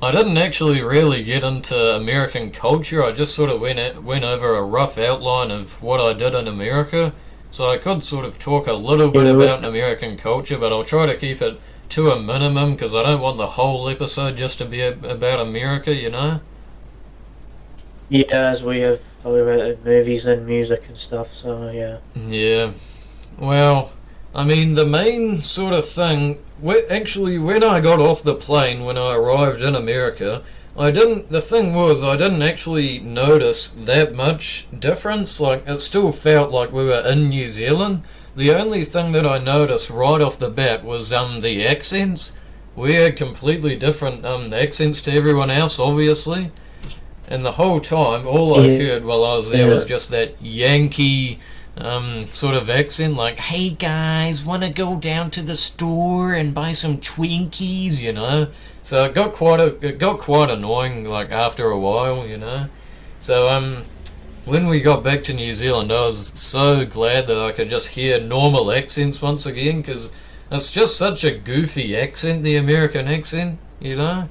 I didn't actually really get into American culture. I just sort of went over a rough outline of what I did in America. So I could sort of talk a little bit You, about American culture, but I'll try to keep it to a minimum because I don't want the whole episode just to be about America, you know? yeah, as we have talked about movies and music and stuff. So yeah. Yeah. Well, I mean, the main sort of thing, actually, when I got off the plane, when I arrived in America, the thing was, I didn't actually notice that much difference. Like, it still felt like we were in New Zealand. The only thing that I noticed right off the bat was, the accents. We had completely different, accents to everyone else, obviously. And the whole time, all I Yeah. heard while I was there was just that Yankee sort of accent, like, "Hey guys, want to go down to the store and buy some Twinkies?" You know. So it got quite annoying, like after a while, you know. So when we got back to New Zealand, I was so glad that I could just hear normal accents once again, because it's just such a goofy accent, the American accent, you know.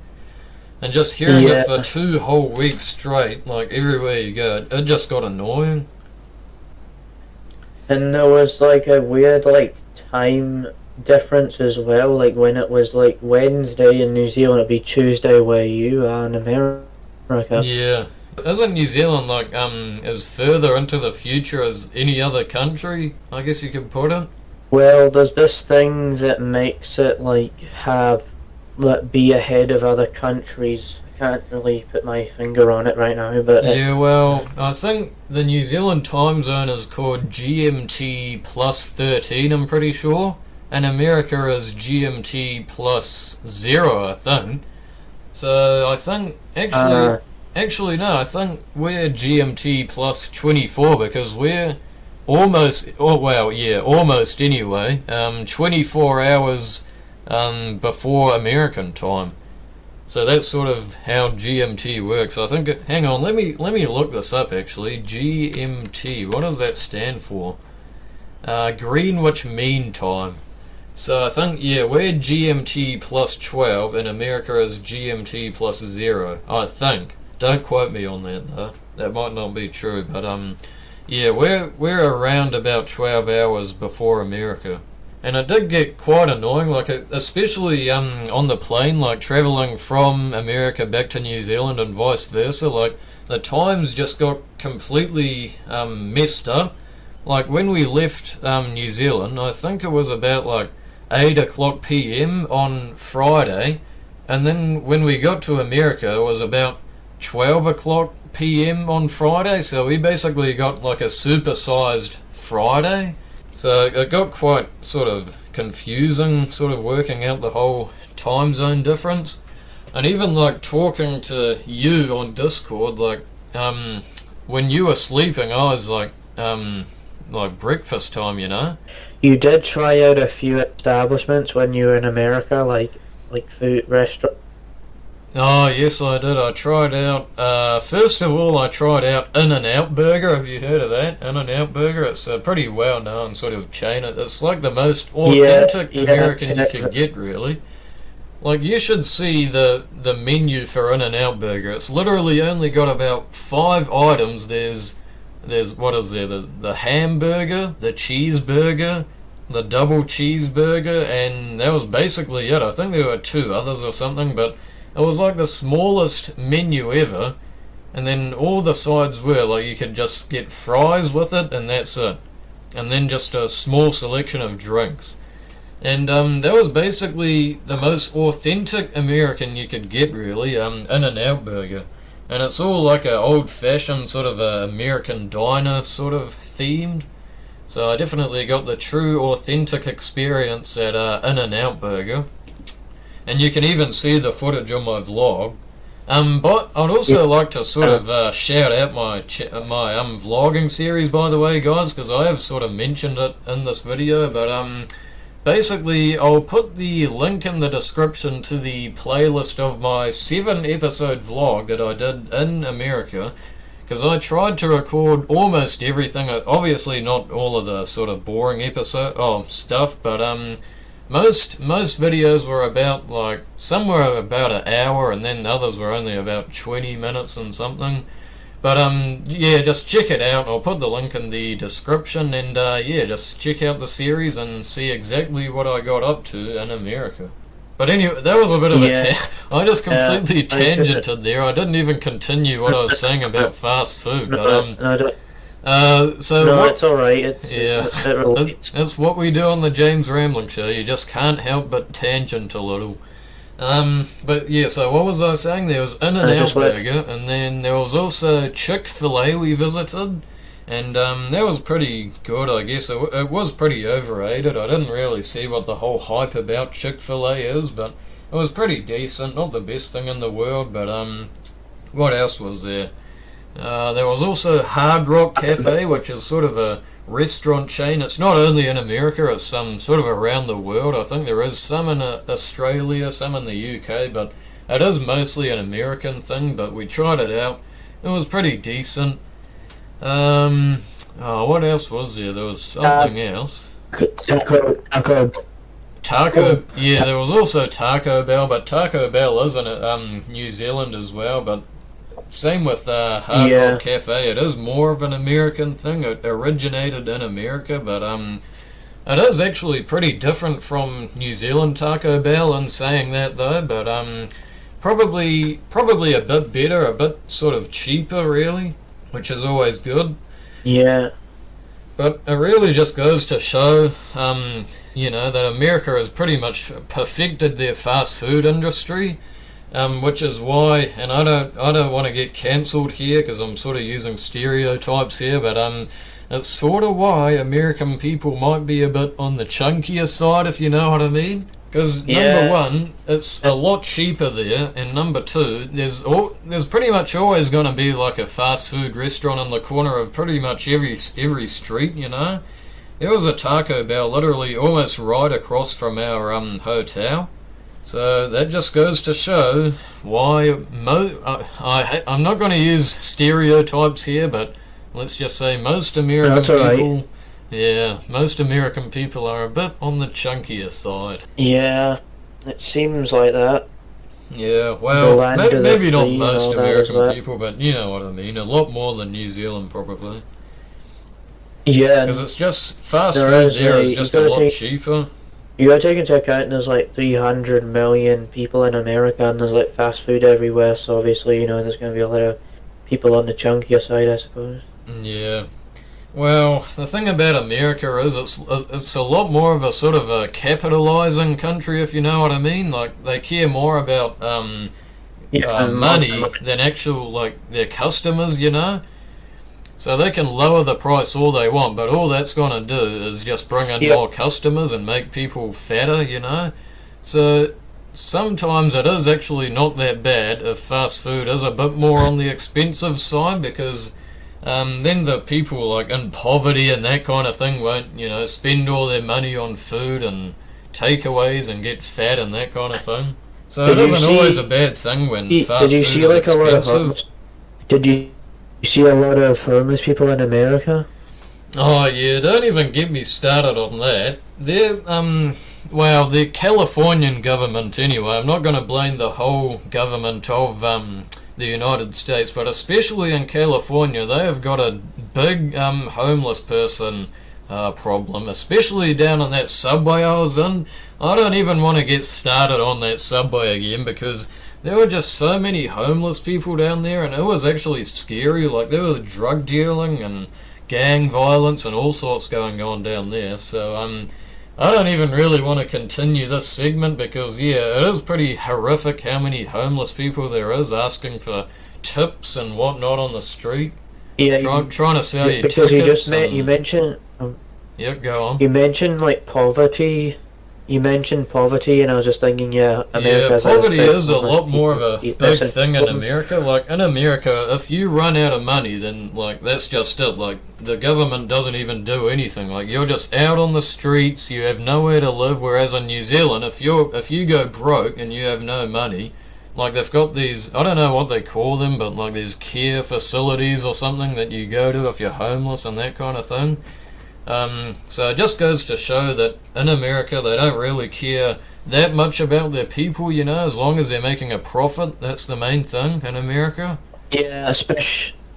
And just hearing it Yeah. for 2 whole weeks straight, like everywhere you go, it just got annoying. And there was like a weird like time difference as well. Like when it was like Wednesday in New Zealand, it'd be Tuesday where you are in America. Yeah. Isn't New Zealand like as further into the future as any other country? I guess you could put it. Well, there's this thing that makes it like have that be ahead of other countries. I can't really put my finger on it right now, but Yeah, well, I think the New Zealand time zone is called GMT plus 13, I'm pretty sure. And America is GMT plus 0, I think. So I think uh, actually no, I think we're GMT plus 24 because we're almost, oh well, yeah, almost anyway. 24 hours before American time. So that's sort of how GMT works. I think. Hang on, let me look this up. Actually, GMT. What does that stand for? Greenwich Mean Time. So I think we're GMT plus 12, and America is GMT plus 0. I think. Don't quote me on that though. That might not be true, but yeah, we're around about 12 hours before America. And it did get quite annoying, like especially on the plane, like traveling from America back to New Zealand and vice versa. Like the times just got completely messed up. Like when we left New Zealand, I think it was about like 8 o'clock p.m. on Friday, and then when we got to America, it was about 12 o'clock p.m. on Friday. So we basically got like a supersized Friday. So it got quite sort of confusing, sort of working out the whole time zone difference. And even like talking to you on Discord, when you were sleeping, I was like breakfast time, you know? you did try out a few establishments when you were in America, like food restaurant. Oh, yes, I did. I tried out, first of all, I tried out In-N-Out Burger. Have you heard of that? In-N-Out Burger? It's a pretty well-known sort of chain. It's like the most Yeah, authentic yeah, American you can get, really. Like, you should see the menu for In-N-Out Burger. It's literally only got about 5 items. What is there? The hamburger, the cheeseburger, the double cheeseburger, and that was basically it. I think there were 2 others or something, but it was like the smallest menu ever, and then all the sides were like you could just get fries with it, and that's it. And then just a small selection of drinks. And that was basically the most authentic American you could get, really, In-N-Out Burger. And it's all like a old-fashioned sort of American diner sort of themed. So I definitely got the true authentic experience at In-N-Out Burger. And you can even see the footage on my vlog. But I'd also like to sort of shout out my vlogging series, by the way, guys, because I have sort of mentioned it in this video. But basically, I'll put the link in the description to the playlist of my 7-episode vlog that I did in America, because I tried to record almost everything. Obviously, not all of the sort of boring episode stuff, but most videos were about like some were about an hour, and then others were only about 20 minutes and something. But yeah, just check it out. I'll put the link in the description, and yeah, just check out the series and see exactly what I got up to in America. But anyway, that was a bit of I just completely tangented there. I didn't even continue what I was saying about fast food. But no, it's all right. It's what we do on the James Rambling Show. You just can't help but tangent a little. But yeah, so what was I saying? There was In-N-Out Burger, and then there was also Chick-fil-A we visited, and that was pretty good, I guess. It was pretty overrated. I didn't really see what the whole hype about Chick-fil-A is, but it was pretty decent. Not the best thing in the world, but what else was there? There was also Hard Rock Cafe, which is sort of a restaurant chain. It's not only in America, it's sort of around the world. I think there is some in Australia, some in the UK, but it is mostly an American thing. But we tried it out. It was pretty decent. What else was there? There was something else. Taco. Yeah, there was also Taco Bell, but Taco Bell is in New Zealand as well. But same with Hard Rock Cafe. It is more of an American thing. It originated in America, but it is actually pretty different from New Zealand Taco Bell in saying that though. But probably a bit better, a bit sort of cheaper, really, which is always good. Yeah. But it really just goes to show, you know, that America has pretty much perfected their fast food industry. Which is why, and I don't want to get cancelled here because I'm sort of using stereotypes here, but it's sort of why American people might be a bit on the chunkier side, if you know what I mean. Because number one, it's a lot cheaper there, and number two, there's pretty much always going to be like a fast food restaurant on the corner of pretty much every street, you know. There was a Taco Bell literally almost right across from our hotel. So that just goes to show why I'm not going to use stereotypes here, but let's just say most American people, most American people are a bit on the chunkier side. Yeah, it seems like that. Yeah, well, maybe not most American people, but you know what I mean. A lot more than New Zealand, probably. Yeah, because it's just fast food there is just a lot cheaper. You gotta take into account there's like 300 million people in America, and there's like fast food everywhere, so obviously, you know, there's gonna be a lot of people on the chunkier side, I suppose. Yeah. Well, the thing about America is it's a lot more of a sort of a capitalizing country, if you know what I mean. Like, they care more about money than actual, like, their customers, you know. So they can lower the price all they want, but all that's going to do is just bring in more customers and make people fatter, you know? So sometimes it is actually not that bad if fast food is a bit more on the expensive side, because then the people like in poverty and that kind of thing won't, you know, spend all their money on food and takeaways and get fat and that kind of thing. So it isn't always a bad thing when fast food is expensive. Did you see a lot of homeless people in America? Oh yeah, don't even get me started on that. Well, the Californian government anyway, I'm not going to blame the whole government of the United States, but especially in California, they have got a big homeless person problem, especially down in that subway I was in. I don't even want to get started on that subway again, because there were just so many homeless people down there, and it was actually scary. Like, there was drug dealing and gang violence and all sorts going on down there. So I don't even really want to continue this segment, because yeah, it is pretty horrific how many homeless people there is asking for tips and whatnot on the street. Yeah, trying to sell you because tickets. You mentioned. Yep, go on. You mentioned like poverty. You mentioned poverty, and I was just thinking, America. Yeah, poverty is a lot more of a big thing in America. Like, in America, if you run out of money, then, like, that's just it. Like, the government doesn't even do anything. Like, you're just out on the streets, you have nowhere to live, whereas in New Zealand, if you go broke and you have no money, like, they've got these, I don't know what they call them, but, like, these care facilities or something that you go to if you're homeless and that kind of thing. So it just goes to show that in America they don't really care that much about their people, you know, as long as they're making a profit. That's the main thing in America. Yeah,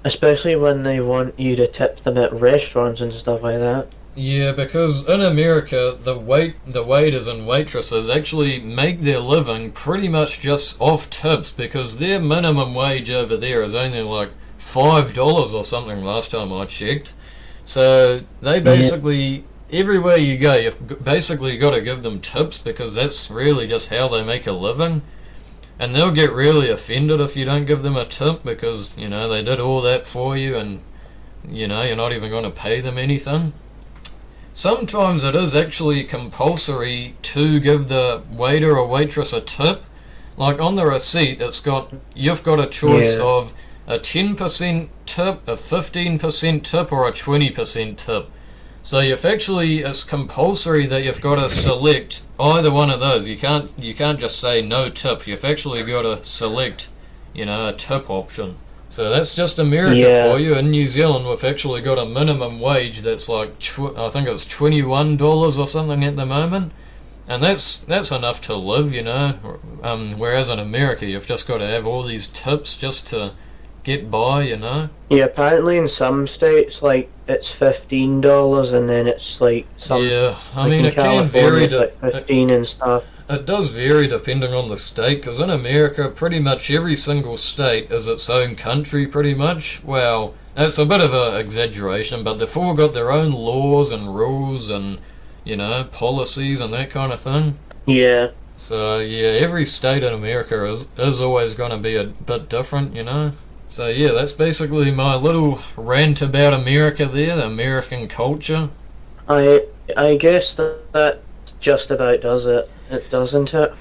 especially when they want you to tip them at restaurants and stuff like that. Yeah, because in America, the waiters and waitresses actually make their living pretty much just off tips because their minimum wage over there is only like $5 or something last time I checked. So they basically everywhere you go, you've basically got to give them tips because that's really just how they make a living. And they'll get really offended if you don't give them a tip because, you know, they did all that for you and, you know, you're not even going to pay them anything. Sometimes it is actually compulsory to give the waiter or waitress a tip. Like on the receipt, you've got a choice of a 10% tip, a 15% tip, or a 20% tip. So it's compulsory that you've got to select either one of those. You can't just say no tip. You've actually got to select, you know, a tip option. So that's just America for you. In New Zealand, we've actually got a minimum wage that's like I think it's $21 or something at the moment, and that's enough to live, you know. Whereas in America, you've just got to have all these tips just to get by, you know. Yeah, apparently in some states, like it's $15, and then it's like some. Yeah, I like mean in it can California, vary. it's like 15 and stuff. It does vary depending on the state, because in America, pretty much every single state is its own country, pretty much. Well, that's a bit of an exaggeration, but they've all got their own laws and rules and, you know, policies and that kind of thing. Yeah. So, yeah, every state in America is always going to be a bit different, you know. So, yeah, that's basically my little rant about America there, the American culture. I guess that just about does it. It doesn't it?